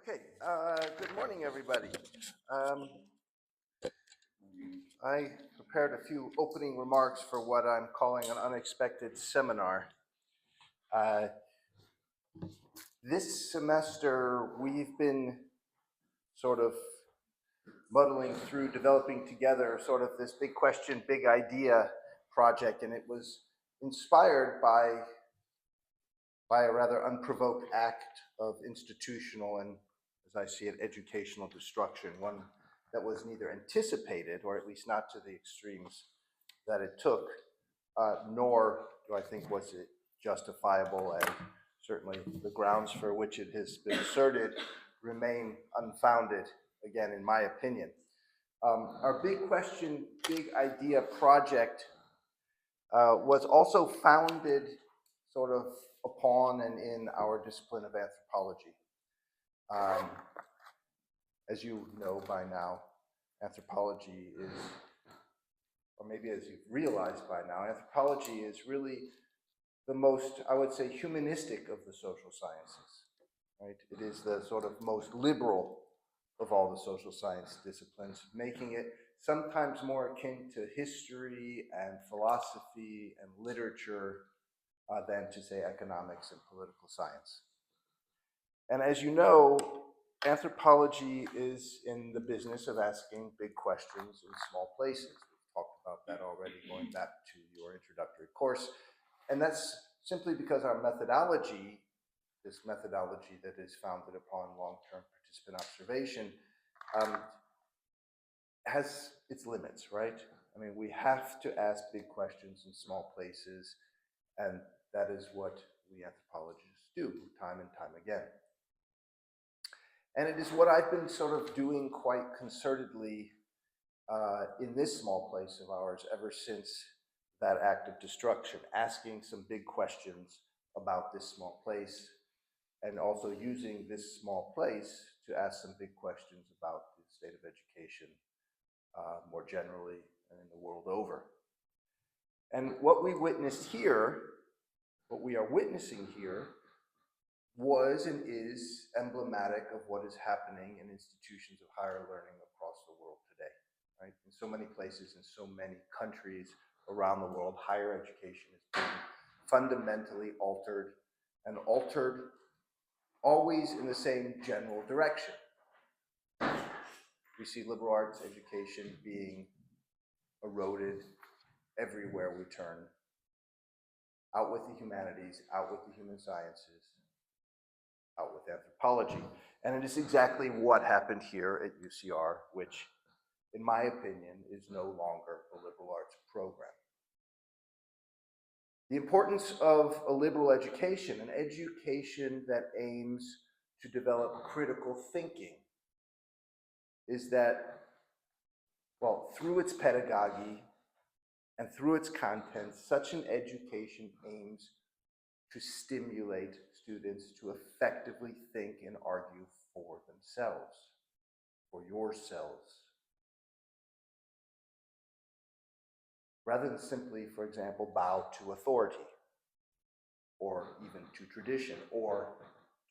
Okay, good morning, everybody. I prepared a few opening remarks for what I'm calling an unexpected seminar. This semester, we've been sort of muddling through, developing together sort of this big question, big idea project, and it was inspired by a rather unprovoked act of institutional and, as I see it, educational destruction, one that was neither anticipated, or at least not to the extremes that it took, nor do I think was it justifiable, and certainly the grounds for which it has been asserted remain unfounded, again, in my opinion. Our big question, big idea project was also founded sort of upon and in our discipline of anthropology. As you know by now, anthropology is, or maybe as you've realized by now, anthropology is really the most, I would say, humanistic of the social sciences, right? It is the sort of most liberal of all the social science disciplines, making it sometimes more akin to history and philosophy and literature than to, say, economics and political science. And as you know, anthropology is in the business of asking big questions in small places. We've talked about that already, going back to your introductory course. And that's simply because our methodology, this methodology that is founded upon long-term participant observation, has its limits, right? I mean, we have to ask big questions in small places, and that is what we anthropologists do time and time again. And it is what I've been sort of doing quite concertedly in this small place of ours ever since that act of destruction, asking some big questions about this small place, and also using this small place to ask some big questions about the state of education more generally and in the world over. And what we witnessed here, what we are witnessing here, was and is emblematic of what is happening in institutions of higher learning across the world today, right? In so many places, in so many countries around the world, higher education is being fundamentally altered, and altered always in the same general direction. We see liberal arts education being eroded everywhere we turn. Out with the humanities, out with the human sciences, out with anthropology. And it is exactly what happened here at UCR, which, in my opinion, is no longer a liberal arts program. The importance of a liberal education, an education that aims to develop critical thinking, is that, well, through its pedagogy and through its content, such an education aims to stimulate students to effectively think and argue for themselves, for yourselves, rather than simply, for example, bow to authority, or even to tradition, or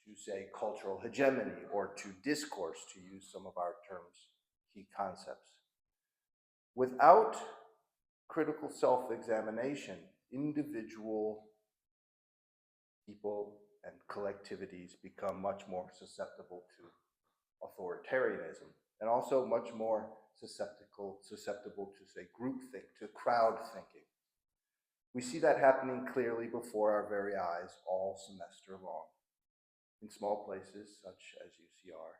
to, say, cultural hegemony, or to discourse, to use some of our terms, key concepts. Without critical self-examination, individual people and collectivities become much more susceptible to authoritarianism, and also much more susceptible to, say, groupthink, to crowd thinking. We see that happening clearly before our very eyes all semester long, in small places such as UCR,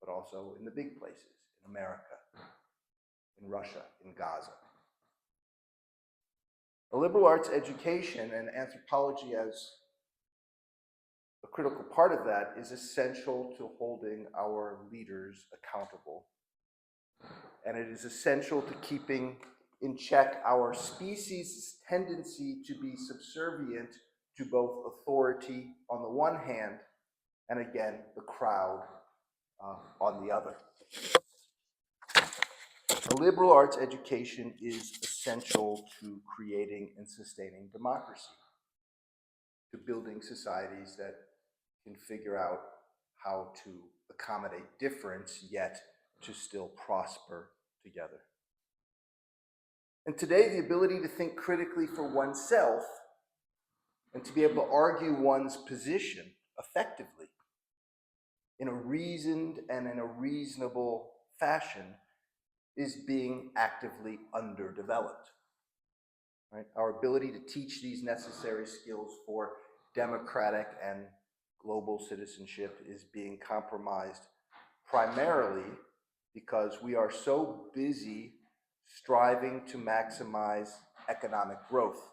but also in the big places, in America, in Russia, in Gaza. A liberal arts education, and anthropology as a critical part of that, is essential to holding our leaders accountable. And it is essential to keeping in check our species' tendency to be subservient to both authority on the one hand, and again, the crowd on the other. A liberal arts education is essential to creating and sustaining democracy, to building societies that can figure out how to accommodate difference, yet to still prosper together. And today, the ability to think critically for oneself and to be able to argue one's position effectively in a reasoned and in a reasonable fashion is being actively underdeveloped. Right? Our ability to teach these necessary skills for democratic and global citizenship is being compromised primarily because we are so busy striving to maximize economic growth.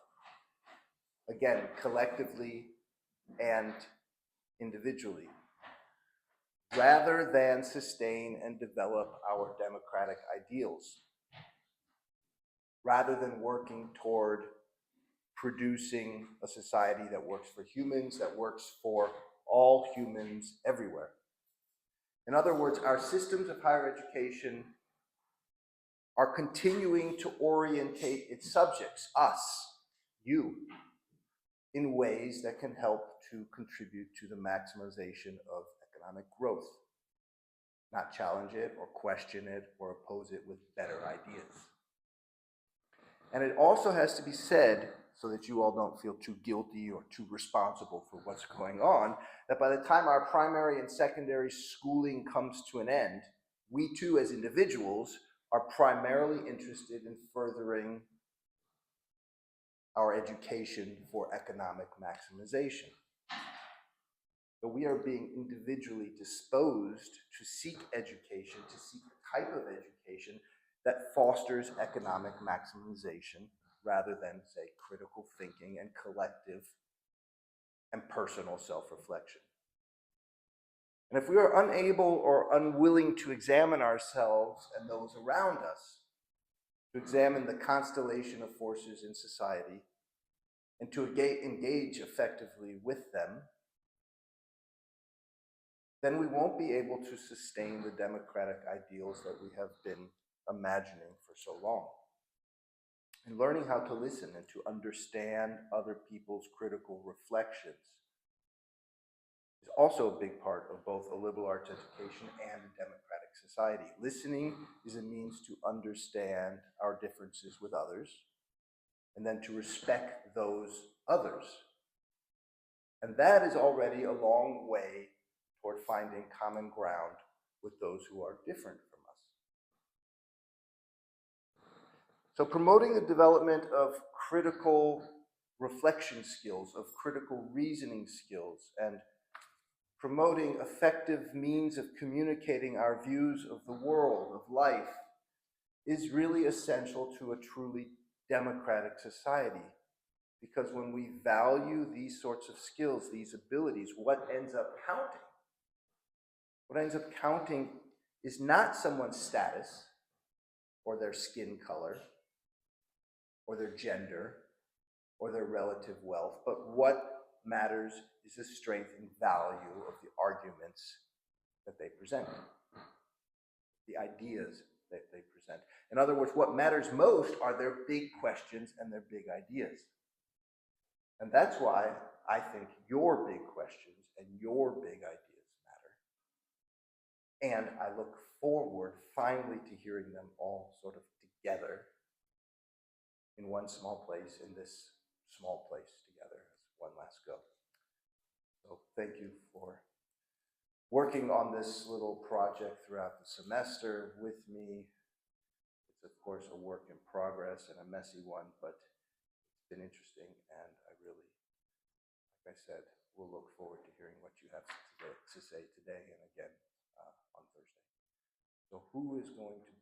Again, collectively and individually, rather than sustain and develop our democratic ideals, rather than working toward producing a society that works for humans, that works for all humans everywhere. In other words, our systems of higher education are continuing to orientate its subjects, us, you, in ways that can help to contribute to the maximization of economic growth, not challenge it or question it or oppose it with better ideas. And it also has to be said, so that you all don't feel too guilty or too responsible for what's going on, that by the time our primary and secondary schooling comes to an end, we too as individuals are primarily interested in furthering our education for economic maximization. So we are being individually disposed to seek education, to seek the type of education that fosters economic maximization rather than, say, critical thinking and collective and personal self-reflection. And if we are unable or unwilling to examine ourselves and those around us, to examine the constellation of forces in society, and to engage effectively with them, then we won't be able to sustain the democratic ideals that we have been imagining for so long. And learning how to listen and to understand other people's critical reflections is also a big part of both a liberal arts education and a democratic society. Listening is a means to understand our differences with others, and then to respect those others. And that is already a long way toward finding common ground with those who are different from us. So promoting the development of critical reflection skills, of critical reasoning skills, and promoting effective means of communicating our views of the world, of life, is really essential to a truly democratic society. Because when we value these sorts of skills, these abilities, what ends up counting? What ends up counting is not someone's status, or their skin color, or their gender, or their relative wealth, but what matters is the strength and value of the arguments that they present, the ideas that they present. In other words, what matters most are their big questions and their big ideas. And that's why I think your big questions and your big ideas matter. And I look forward finally to hearing them all sort of together in one small place, in this small place together as one last go. So thank you for working on this little project throughout the semester with me. It's of course a work in progress and a messy one, but it's been interesting, and I really, like I said, will look forward to hearing what you have to say today and again on Thursday. So who is going to